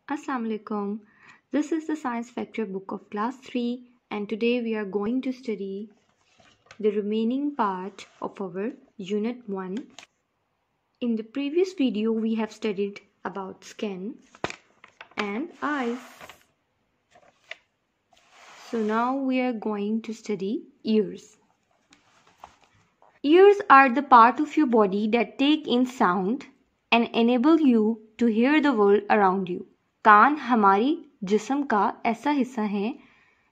Assalamu alaikum. This is the Science Factor book of class 3 and today we are going to study the remaining part of our unit 1. In the previous video we have studied about skin and eyes. So now we are going to study ears. Ears are the part of your body that take in sound and enable you to hear the world around you. कान हमारी जिस्म का ऐसा हिस्सा है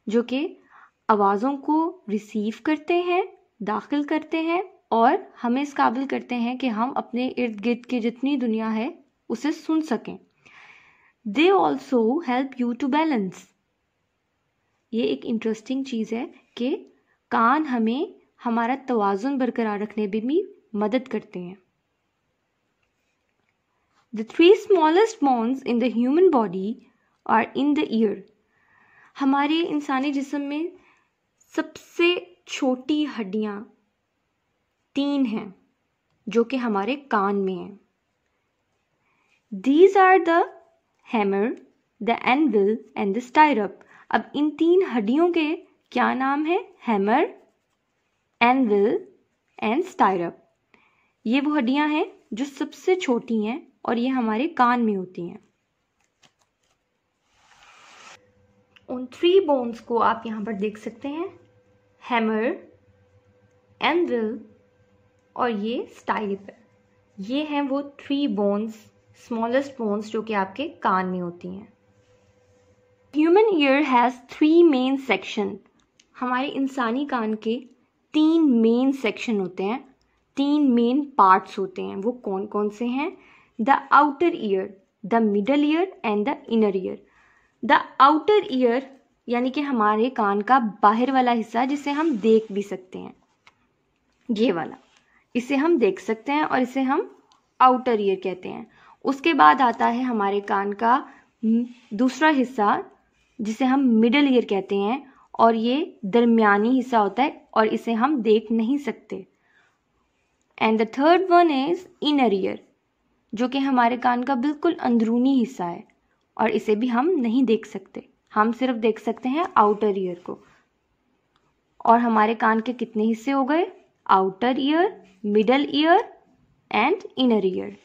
जो कि आवाज़ों को रिसीव करते हैं, दाखिल करते हैं और हमें इस काबिल करते हैं कि हम अपने इर्द गिर्द की जितनी दुनिया है उसे सुन सकें. They also help you to balance. ये एक इंटरेस्टिंग चीज़ है कि कान हमें हमारा तवाज़ुन बरकरार रखने में भी मदद करते हैं. The three smallest bones in the human body are in the ear. हमारे इंसानी जिस्म में सबसे छोटी हड्डियाँ 3 हैं जो कि हमारे कान में हैं. These are the hammer, the anvil and the stirrup. अब इन 3 हड्डियों के क्या नाम है? Hammer, anvil and stirrup. ये वो हड्डियाँ हैं जो सबसे छोटी हैं और ये हमारे कान में होती हैं. उन 3 बोन्स को आप यहाँ पर देख सकते हैं, हैमर, एनविल और ये स्टाइप है. ये हैं वो 3 बोन्स, स्मॉलेस्ट बोन्स जो कि आपके कान में होती हैं. Human ear has 3 main section. हमारे इंसानी कान के 3 मेन सेक्शन होते हैं, 3 मेन पार्ट्स होते हैं. वो कौन कौन से हैं? The outer ear, the middle ear and the inner ear. The outer ear यानी कि हमारे कान का बाहर वाला हिस्सा जिसे हम देख भी सकते हैं, ये वाला, इसे हम देख सकते हैं और इसे हम आउटर ईयर कहते हैं. उसके बाद आता है हमारे कान का दूसरा हिस्सा जिसे हम मिडल ईयर कहते हैं और ये दरमियानी हिस्सा होता है और इसे हम देख नहीं सकते. And the third one is inner ear जो कि हमारे कान का बिल्कुल अंदरूनी हिस्सा है और इसे भी हम नहीं देख सकते. हम सिर्फ देख सकते हैं आउटर ईयर को. और हमारे कान के कितने हिस्से हो गए? Outer ear, middle ear and inner ear.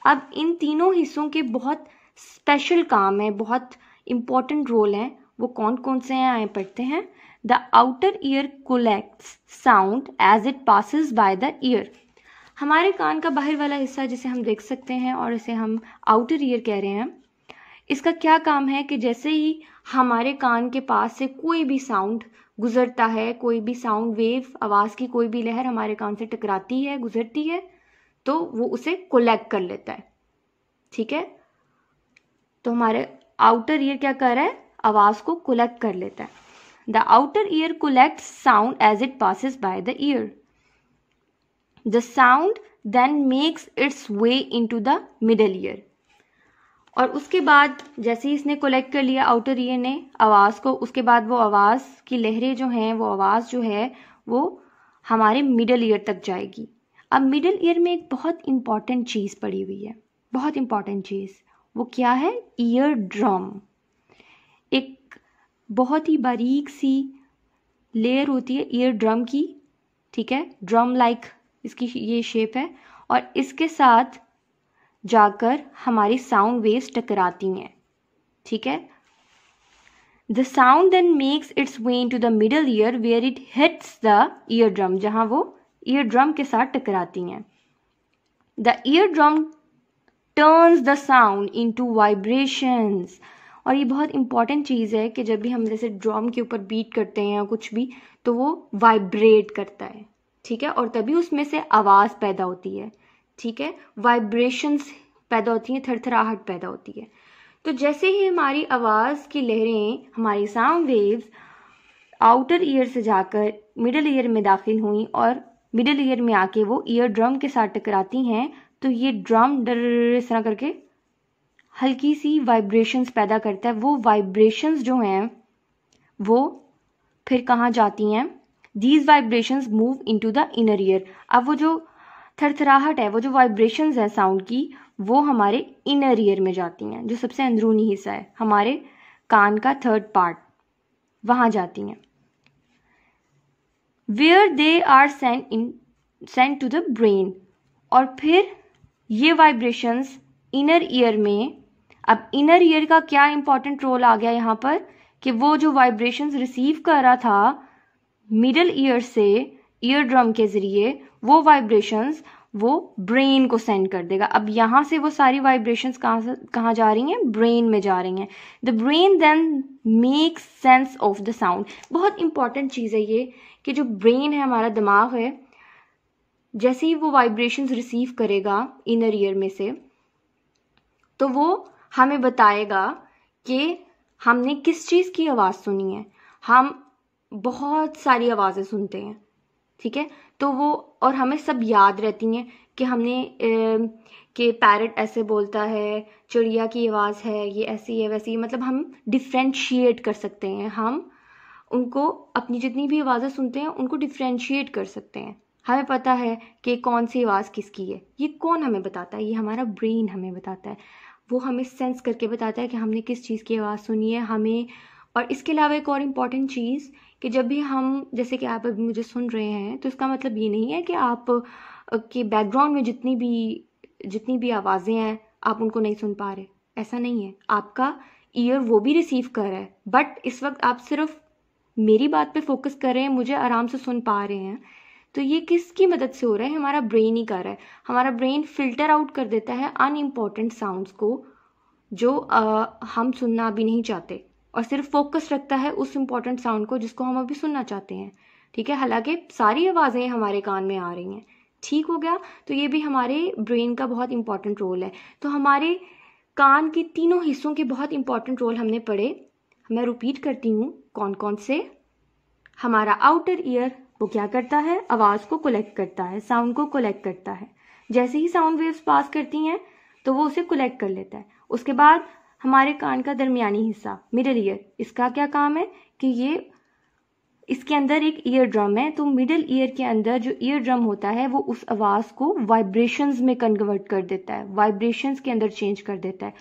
अब इन तीनों हिस्सों के बहुत स्पेशल काम है, बहुत इम्पॉर्टेंट रोल हैं. वो कौन कौन से हैं आए पढ़ते हैं. The outer ear collects sound as it passes by the ear. हमारे कान का बाहर वाला हिस्सा जिसे हम देख सकते हैं और इसे हम आउटर ईयर कह रहे हैं, इसका क्या काम है कि जैसे ही हमारे कान के पास से कोई भी साउंड गुजरता है, कोई भी साउंड वेव, आवाज़ की कोई भी लहर हमारे कान से टकराती है, गुजरती है, तो वो उसे कलेक्ट कर लेता है. ठीक है, तो हमारे आउटर ईयर क्या कर रहा है? आवाज़ को कलेक्ट कर लेता है. The outer ear collects sound as it passes by the ear. The sound then makes its way into the middle ear. और उसके बाद जैसे ही इसने कलेक्ट कर लिया आउटर ईयर ने आवाज़ को, उसके बाद वो आवाज़ की लहरें जो हैं, वो आवाज़ जो है वो हमारे मिडल ईयर तक जाएगी. अब मिडल ईयर में एक बहुत इम्पॉर्टेंट चीज़ पड़ी हुई है, बहुत इम्पॉर्टेंट चीज़. वो क्या है? Ear drum. एक बहुत ही बारीक सी लेयर होती है ईयर ड्रम की. ठीक है, ड्रम लाइक इसकी ये शेप है और इसके साथ जाकर हमारी साउंड वेव्स टकराती हैं. ठीक है, the sound then makes its way into the middle ear where it hits the eardrum, जहां वो ईयर ड्रम के साथ टकराती हैं. The eardrum turns the sound into vibrations. और ये बहुत इंपॉर्टेंट चीज़ है कि जब भी हम जैसे ड्रम के ऊपर बीट करते हैं या कुछ भी, तो वो वाइब्रेट करता है. ठीक है, और तभी उसमें से आवाज़ पैदा होती है. ठीक है, वाइब्रेशंस पैदा होती हैं, थरथराहट पैदा होती है. तो जैसे ही हमारी आवाज़ की लहरें, हमारी साउंड वेव्स आउटर ईयर से जाकर मिडल ईयर में दाखिल हुई और मिडल ईयर में आके वो ईयर ड्रम के साथ टकराती हैं, तो ये ड्रम डर इस तरह करके हल्की सी वाइब्रेशंस पैदा करता है. वो वाइब्रेशंस जो हैं वो फिर कहाँ जाती हैं? These vibrations move into the inner ear. अब वो जो थरथराहट है, वो जो वाइब्रेशंस है साउंड की, वो हमारे इनर ईयर में जाती हैं, जो सबसे अंदरूनी हिस्सा है, हमारे कान का थर्ड पार्ट, वहाँ जाती हैं। Where they are send to the brain, और फिर ये वाइब्रेशंस इनर ईयर में, अब इनर ईयर का क्या इंपॉर्टेंट रोल आ गया यहाँ पर कि वो जो वाइब्रेशंस रिसीव कर रहा था मिडल ईयर से ईयर ड्रम के जरिए, वो वाइब्रेशंस वो ब्रेन को सेंड कर देगा। अब यहाँ से वो सारी वाइब्रेशंस कहाँ जा रही हैं? ब्रेन में जा रही हैं। The brain then makes sense of the sound. बहुत इंपॉर्टेंट चीज़ है ये कि जो ब्रेन है, हमारा दिमाग है, जैसे ही वो वाइब्रेशंस रिसीव करेगा इनर ईयर में से, तो वो हमें बताएगा कि हमने किस चीज़ की आवाज़ सुनी है। हम बहुत सारी आवाज़ें सुनते हैं, ठीक है, तो वो, और हमें सब याद रहती हैं कि हमने कि पैरट ऐसे बोलता है, चिड़िया की आवाज़ है, ये ऐसी है वैसी है, मतलब हम डिफ्रेंशिएट कर सकते हैं। हम उनको, अपनी जितनी भी आवाज़ें सुनते हैं उनको डिफ्रेंशिएट कर सकते हैं। हमें पता है कि कौन सी आवाज़ किसकी है। ये कौन हमें बताता है? ये हमारा ब्रेन हमें बताता है। वो हमें सेंस करके बताता है कि हमने किस चीज़ की आवाज़ सुनी है हमें। और इसके अलावा एक और इम्पॉर्टेंट चीज़ कि जब भी हम, जैसे कि आप अभी मुझे सुन रहे हैं, तो इसका मतलब ये नहीं है कि आप के बैकग्राउंड में जितनी भी आवाज़ें हैं आप उनको नहीं सुन पा रहे। ऐसा नहीं है, आपका ईयर वो भी रिसीव कर रहा है, बट इस वक्त आप सिर्फ मेरी बात पे फोकस कर रहे हैं, मुझे आराम से सुन पा रहे हैं। तो ये किसकी मदद से हो रहा है? हमारा ब्रेन ही कर रहा है। हमारा ब्रेन फिल्टर आउट कर देता है अनइम्पॉर्टेंट साउंड्स को, जो हम सुनना अभी नहीं चाहते, और सिर्फ फोकस रखता है उस इम्पॉर्टेंट साउंड को जिसको हम अभी सुनना चाहते हैं, ठीक है। हालांकि सारी आवाज़ें हमारे कान में आ रही हैं, ठीक हो गया। तो ये भी हमारे ब्रेन का बहुत इंपॉर्टेंट रोल है। तो हमारे कान के तीनों हिस्सों के बहुत इंपॉर्टेंट रोल हमने पढ़े। मैं रिपीट करती हूँ कौन कौन से। हमारा आउटर ईयर, वो क्या करता है? आवाज़ को कलेक्ट करता है, साउंड को कलेक्ट करता है। जैसे ही साउंड वेव्स पास करती हैं तो वो उसे कलेक्ट कर लेता है। उसके बाद हमारे कान का दरमियानी हिस्सा, मिडिल ईयर, इसका क्या काम है कि ये, इसके अंदर एक ईयर ड्रम है। तो मिडिल ईयर के अंदर जो ईयर ड्रम होता है वो उस आवाज़ को वाइब्रेशंस में कन्वर्ट कर देता है, वाइब्रेशंस के अंदर चेंज कर देता है,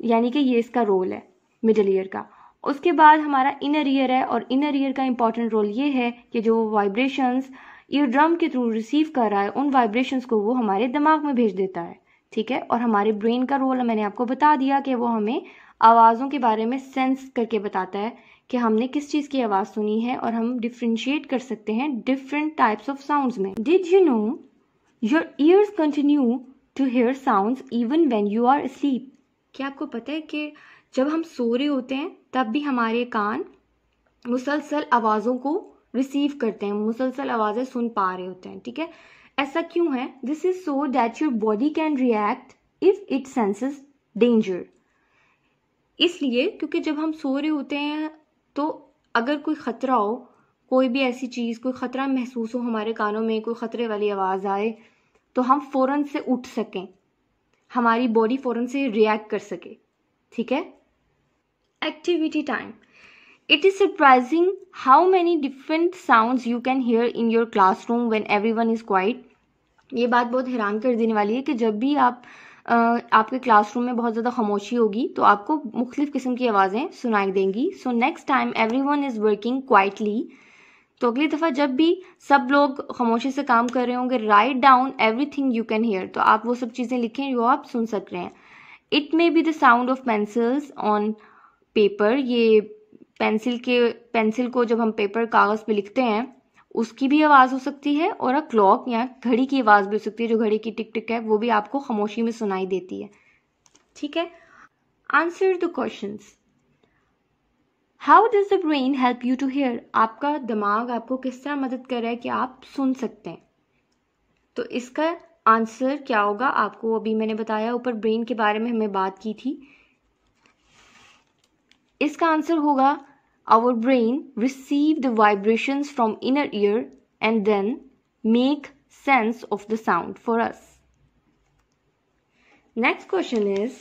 यानी कि ये इसका रोल है मिडिल ईयर का। उसके बाद हमारा इनर ईयर है, और इनर ईयर का इंपॉर्टेंट रोल ये है कि जो वाइब्रेशंस ईयर ड्रम के थ्रू रिसीव कर रहा है, उन वाइब्रेशंस को वो हमारे दिमाग में भेज देता है, ठीक है। और हमारे ब्रेन का रोल मैंने आपको बता दिया कि वो हमें आवाज़ों के बारे में सेंस करके बताता है कि हमने किस चीज़ की आवाज़ सुनी है, और हम डिफ्रेंशिएट कर सकते हैं डिफरेंट टाइप्स ऑफ साउंड्स में। Did you know your ears continue to hear sounds even when you are asleep? क्या आपको पता है कि जब हम सो रहे होते हैं तब भी हमारे कान मुसलसल आवाज़ों को रिसीव करते हैं, मुसलसल आवाज़ें सुन पा रहे होते हैं, ठीक है। ऐसा क्यों है? This is so that your body can react if it senses danger. इसलिए क्योंकि जब हम सो रहे होते हैं तो अगर कोई ख़तरा हो, कोई भी ऐसी चीज़, कोई ख़तरा महसूस हो, हमारे कानों में कोई ख़तरे वाली आवाज़ आए, तो हम फ़ौरन से उठ सकें, हमारी बॉडी फ़ौरन से रिएक्ट कर सके, ठीक है। Activity time. It is surprising how many different sounds you can hear in your classroom when everyone is quiet. ये बात बहुत हैरान कर देने वाली है कि जब भी आपके क्लासरूम में बहुत ज़्यादा खामोशी होगी तो आपको मुख्तलिफ किस्म की आवाज़ें सुनाई देंगी। So next time everyone is working quietly, तो अगली दफ़ा जब भी सब लोग खामोशी से काम कर रहे होंगे, write down everything you can hear, तो आप वो सब चीज़ें लिखें जो आप सुन सक रहे हैं। It may be the sound of pencils on paper, ये पेंसिल को जब हम पेपर कागज़ पे लिखते हैं उसकी भी आवाज़ हो सकती है, और अ क्लॉक या घड़ी की आवाज़ भी हो सकती है, जो घड़ी की टिक टिक है वो भी आपको खामोशी में सुनाई देती है, ठीक है। Answer the questions. How does the brain help you to hear? आपका दिमाग आपको किस तरह मदद कर रहा है कि आप सुन सकते हैं? तो इसका आंसर क्या होगा? आपको अभी मैंने बताया, ऊपर ब्रेन के बारे में हमें बात की थी। इसका आंसर होगा our brain receive the vibrations from inner ear and then make sense of the sound for us. Next question is,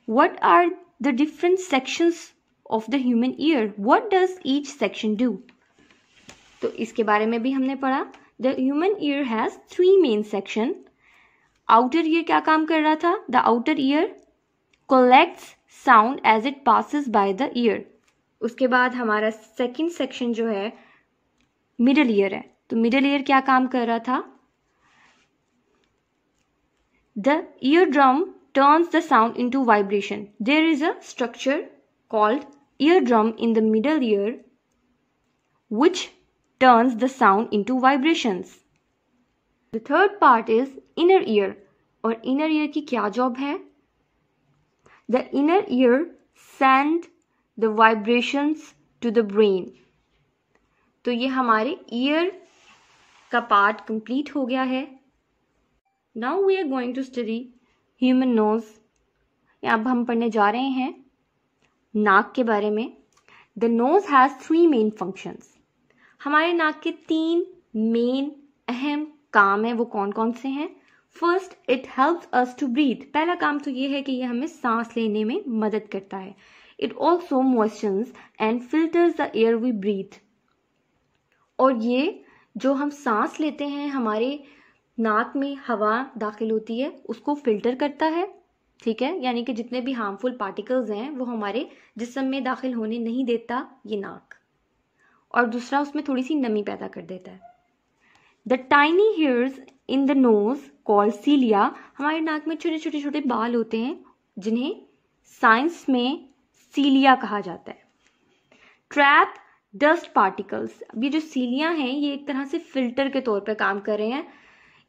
what are the different sections of the human ear? What does each section do? तो इसके बारे में भी हमने पढ़ा। The human ear has three main sections: outer ear क्या काम कर रहा था? The outer year collects sound as it passes by the ear. उसके बाद हमारा सेकेंड सेक्शन जो है मिडल ईयर है. तो मिडल ईयर क्या काम कर रहा था? The eardrum turns the sound into vibration. There is a structure called eardrum in the middle ear which turns the sound into vibrations. The third part is inner ear. और inner ear की क्या job है? The inner ear send the vibrations to the brain. तो ये हमारे ear का part complete हो गया है. Now we are going to study human nose. अब हम पढ़ने जा रहे हैं नाक के बारे में. The nose has 3 main functions. हमारे नाक के 3 मेन अहम काम है. वो कौन कौन से हैं? First, it helps us to breathe. पहला काम तो ये है कि ये हमें सांस लेने में मदद करता है. It also moistures and filters the air we breathe. और ये जो हम सांस लेते हैं, हमारे नाक में हवा दाखिल होती है, उसको फिल्टर करता है. ठीक है, यानी कि जितने भी हार्मफुल पार्टिकल्स हैं वो हमारे जिस्म में दाखिल होने नहीं देता ये नाक. और दूसरा, उसमें थोड़ी सी नमी पैदा कर देता है. The tiny hairs in the nose called cilia. हमारे नाक में छोटे छोटे छोटे बाल होते हैं जिन्हें साइंस में सीलिया कहा जाता है. Trap dust particles. अब ये जो सीलिया हैं ये एक तरह से फिल्टर के तौर पर काम कर रहे हैं.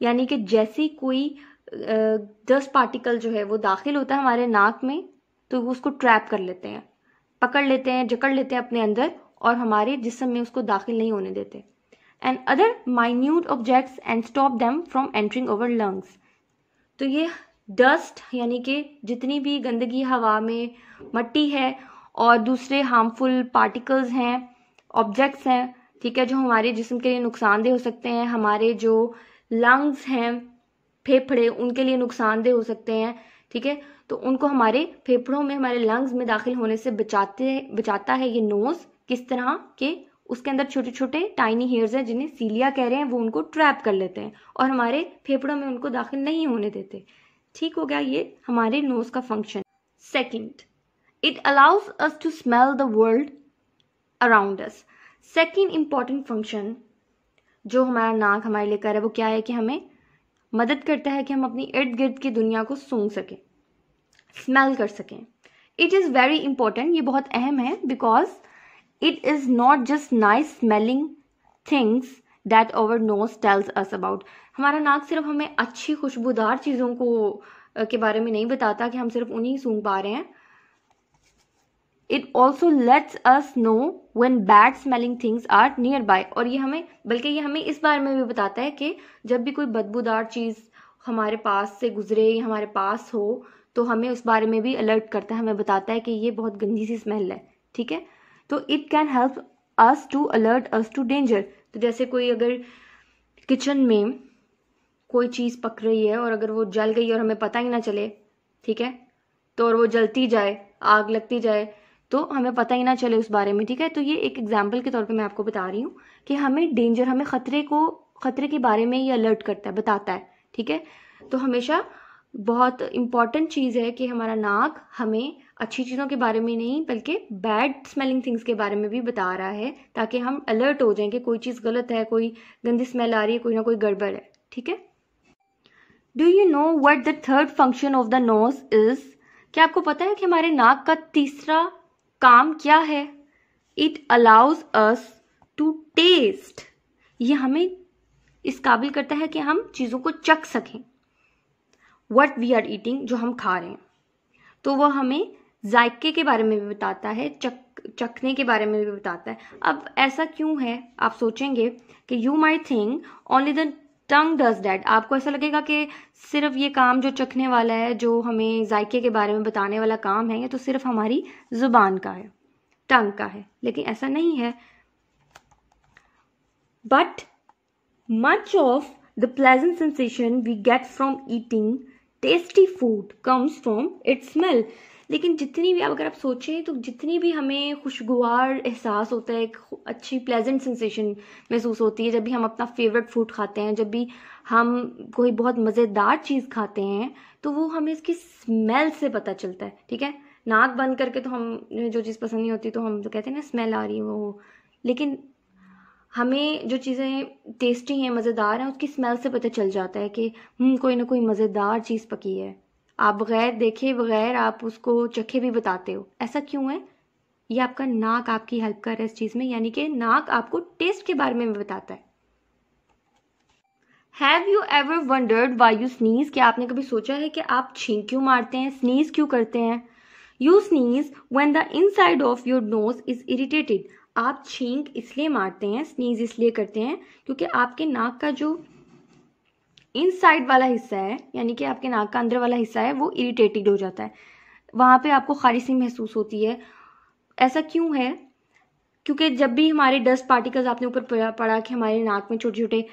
यानी कि जैसे कोई डस्ट पार्टिकल जो है वो दाखिल होता है हमारे नाक में तो वो उसको ट्रैप कर लेते हैं, पकड़ लेते हैं, जकड़ लेते हैं अपने अंदर और हमारे जिस्म में उसको दाखिल नहीं होने देते. and other minute objects and stop them from entering our lungs. तो ये डस्ट यानी कि जितनी भी गंदगी हवा में, मट्टी है और दूसरे हार्मफुल पार्टिकल्स हैं, ऑब्जेक्ट्स हैं, ठीक है, जो हमारे जिस्म के लिए नुकसानदेह हो सकते हैं. हमारे जो लंग्स हैं, फेफड़े, उनके लिए नुकसानदेह हो सकते हैं. ठीक है, तो उनको हमारे फेफड़ों में, हमारे लंग्स में दाखिल होने से बचाता है ये नोज. किस तरह के? उसके अंदर छोटे छोटे टाइनी हेयर्स हैं जिन्हें सीलिया कह रहे हैं, वो उनको ट्रैप कर लेते हैं और हमारे फेफड़ों में उनको दाखिल नहीं होने देते. ठीक हो गया ये हमारे नोज का function. Second, it allows us to smell the world around us. Second important function जो हमारा नाक हमारे लिए कर रहा है वो क्या है कि हमें मदद करता है कि हम अपनी इर्द गिर्द की दुनिया को सूंघ सकें, स्मेल कर सकें. It is very important. ये बहुत अहम है because it is not just nice smelling things that our nose tells us about. हमारा नाक सिर्फ हमें अच्छी खुशबूदार चीज़ों को के बारे में नहीं बताता कि हम सिर्फ उन्हीं सूंघ पा रहे हैं. It also lets us know when bad smelling things are nearby. और ये हमें इस बारे में भी बताता है कि जब भी कोई बदबूदार चीज़ हमारे पास से गुजरे या हमारे पास हो तो हमें उस बारे में भी अलर्ट करता है, हमें बताता है कि ये बहुत गंदी सी स्मेल है. ठीक है, तो it can help us to alert us to danger. तो जैसे कोई अगर किचन में कोई चीज़ पक रही है और अगर वो जल गई और हमें पता ही ना चले, ठीक है, तो और वो जलती जाए, आग लगती जाए, तो हमें पता ही ना चले उस बारे में. ठीक है, तो ये एक एग्जाम्पल के तौर पे मैं आपको बता रही हूँ कि हमें डेंजर, हमें खतरे के बारे में ये अलर्ट करता है, बताता है. ठीक है, तो हमेशा बहुत इम्पॉर्टेंट चीज़ है कि हमारा नाक हमें अच्छी चीज़ों के बारे में नहीं बल्कि बैड स्मेलिंग थिंग्स के बारे में भी बता रहा है ताकि हम अलर्ट हो जाएं कि कोई चीज़ गलत है, कोई गंदी स्मेल आ रही है, कोई ना कोई गड़बड़ है. ठीक है. Do you know what the third function of the nose is? क्या आपको पता है कि हमारे नाक का तीसरा काम क्या है? It allows us to taste. ये हमें इस काबिल करता है कि हम चीज़ों को चख सकें. वट वी आर ईटिंग, जो हम खा रहे हैं, तो वह हमें जायके के बारे में भी बताता है, चखने के बारे में भी बताता है. अब ऐसा क्यों है? आप सोचेंगे कि you might think only the tongue does that. आपको ऐसा लगेगा कि सिर्फ ये काम जो चखने वाला है, जो हमें जायके के बारे में बताने वाला काम है, ये तो सिर्फ हमारी जुबान का है, टंग का है. लेकिन ऐसा नहीं है. But much of the pleasant sensation we get from eating tasty food comes from its smell. लेकिन जितनी भी, अगर आप सोचें तो जितनी भी हमें खुशगवार एहसास होता है, एक अच्छी प्लेजेंट सेंसेशन महसूस होती है जब भी हम अपना फेवरेट फूड खाते हैं, जब भी हम कोई बहुत मज़ेदार चीज़ खाते हैं तो वो हमें इसकी स्मेल से पता चलता है, ठीक है। नाक बंद करके तो हम जो चीज़ पसंद नहीं होती तो हम तो कहते हैं ना स्मेल आ रही है वो, लेकिन हमें जो चीज़ें टेस्टी हैं, मज़ेदार हैं, उसकी स्मेल से पता चल जाता है कि कोई ना कोई मज़ेदार चीज़ पकी है। आप बगैर देखे बगैर आप उसको चखे भी बताते हो। ऐसा क्यों है? ये आपका नाक आपकी हेल्प कर रहा है इस चीज़ में, यानी कि नाक आपको टेस्ट के बारे में बताता है। Have you ever wondered why you sneeze? क्या आपने कभी सोचा है कि आप छींक क्यों मारते हैं, स्नीज क्यों करते हैं? You sneeze when the inside of your nose is irritated. आप छींक इसलिए मारते हैं, स्नीज इसलिए करते हैं क्योंकि आपके नाक का जो इनसाइड वाला हिस्सा है, यानी कि आपके नाक का अंदर वाला हिस्सा है, वो इरिटेटेड हो जाता है, वहाँ पे आपको खारिशी महसूस होती है। ऐसा क्यों है? क्योंकि जब भी हमारे डस्ट पार्टिकल्स, आपने ऊपर पढ़ा कि हमारे नाक में छोटे छोटे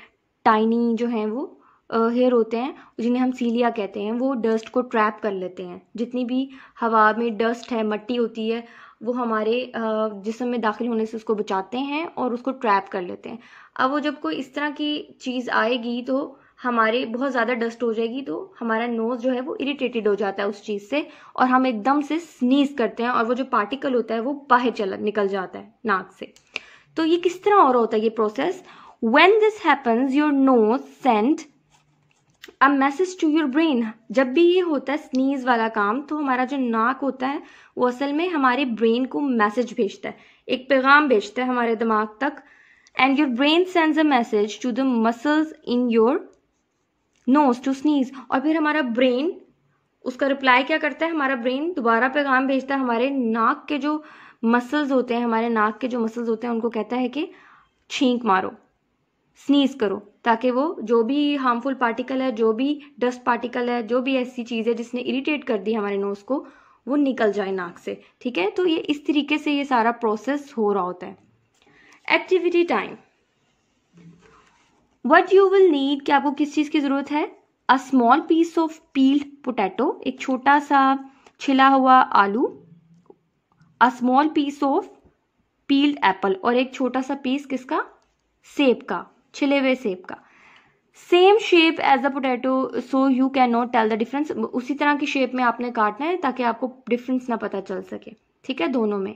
टाइनी जो हैं वो हेयर होते हैं, जिन्हें हम सीलिया कहते हैं, वो डस्ट को ट्रैप कर लेते हैं। जितनी भी हवा में डस्ट है, मट्टी होती है, वो हमारे जिस्म में दाखिल होने से उसको बचाते हैं और उसको ट्रैप कर लेते हैं। अब वो जब कोई इस तरह की चीज़ आएगी तो हमारे बहुत ज़्यादा डस्ट हो जाएगी तो हमारा नोज़ जो है वो इरिटेटेड हो जाता है उस चीज़ से, और हम एकदम से स्नीज करते हैं और वो जो पार्टिकल होता है वो बाहर निकल जाता है नाक से। तो ये किस तरह हो रहा होता है ये process? When this happens, your nose send a message to your brain. जब भी ये होता है स्नीज वाला काम, तो हमारा जो नाक होता है वो असल में हमारे ब्रेन को मैसेज भेजता है, एक पैगाम भेजता है हमारे दिमाग तक। And your brain sends a message to the muscles in your nose to sneeze. और फिर हमारा ब्रेन उसका रिप्लाई क्या करता है? हमारा ब्रेन दोबारा पैगाम भेजता है हमारे नाक के जो मसल्स होते हैं, हमारे नाक के जो मसल्स होते हैं उनको कहता है कि छींक मारो, स्नीज करो, ताकि वो जो भी हार्मफुल पार्टिकल है, जो भी डस्ट पार्टिकल है, जो भी ऐसी चीज़ है जिसने इरिटेट कर दी हमारे नोज को, वो निकल जाए नाक से, ठीक है। तो ये इस तरीके से ये सारा प्रोसेस हो रहा होता है। Activity time. What you will need, कि आपको किस चीज़ की ज़रूरत है? A small piece of peeled potato, एक छोटा सा छिला हुआ आलू। A small piece of peeled apple, और एक छोटा सा पीस किसका? सेब का, छिले हुए सेब का। Same shape as a potato so you can not tell the difference. उसी तरह की शेप में आपने काटना है ताकि आपको डिफरेंस ना पता चल सके, ठीक है, दोनों में।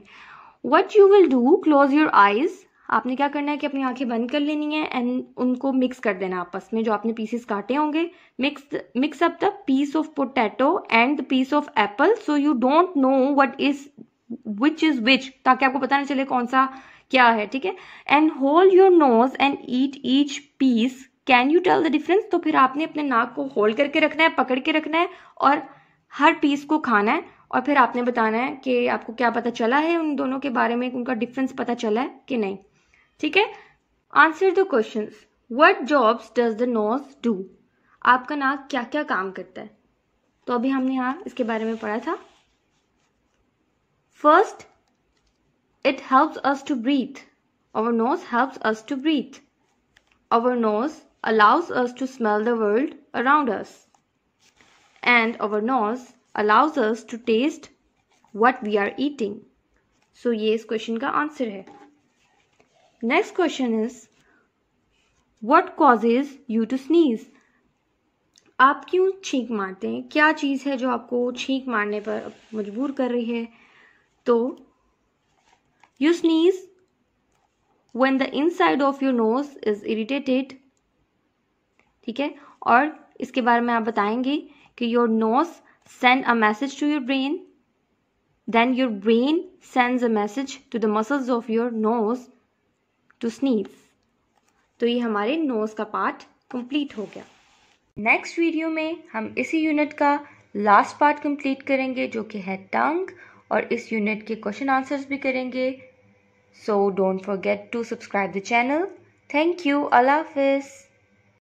What you will do, close your eyes. आपने क्या करना है कि अपनी आंखें बंद कर लेनी है एंड उनको मिक्स कर देना आपस में, जो आपने पीसेस काटे होंगे। Mix up the piece of potato and the piece of apple so you don't know what is which is which, ताकि आपको पता नहीं चले कौन सा क्या है, ठीक है। And hold your nose and eat each piece, can you tell the difference. तो फिर आपने अपने नाक को होल्ड करके रखना है, पकड़ के रखना है, और हर पीस को खाना है, और फिर आपने बताना है कि आपको क्या पता चला है उन दोनों के बारे में, उनका डिफरेंस पता चला है कि नहीं, ठीक है। Answer the questions. What jobs does the nose do. आपका नाक क्या क्या काम करता है? तो अभी हमने यहाँ इसके बारे में पढ़ा था। First, it helps us to breathe. Our nose helps us to breathe. Our nose allows us to smell the world around us. And our nose allows us to taste what we are eating. So ये इस question का answer है। Next question is, what causes you to sneeze? आप क्यों छींक मारते हैं? क्या चीज़ है जो आपको छींक मारने पर मजबूर कर रही है? तो you sneeze when the inside of your nose is irritated, ठीक है। और इसके बारे में आप बताएंगे कि your nose send a message to your brain, then your brain sends a message to the muscles of your nose to sneeze. तो ये हमारे नोज का पार्ट कंप्लीट हो गया। नेक्स्ट वीडियो में हम इसी यूनिट का लास्ट पार्ट कंप्लीट करेंगे जो कि है टंग, और इस यूनिट के क्वेश्चन आंसर्स भी करेंगे। So don't forget to subscribe the channel. Thank you. Allah Hafiz.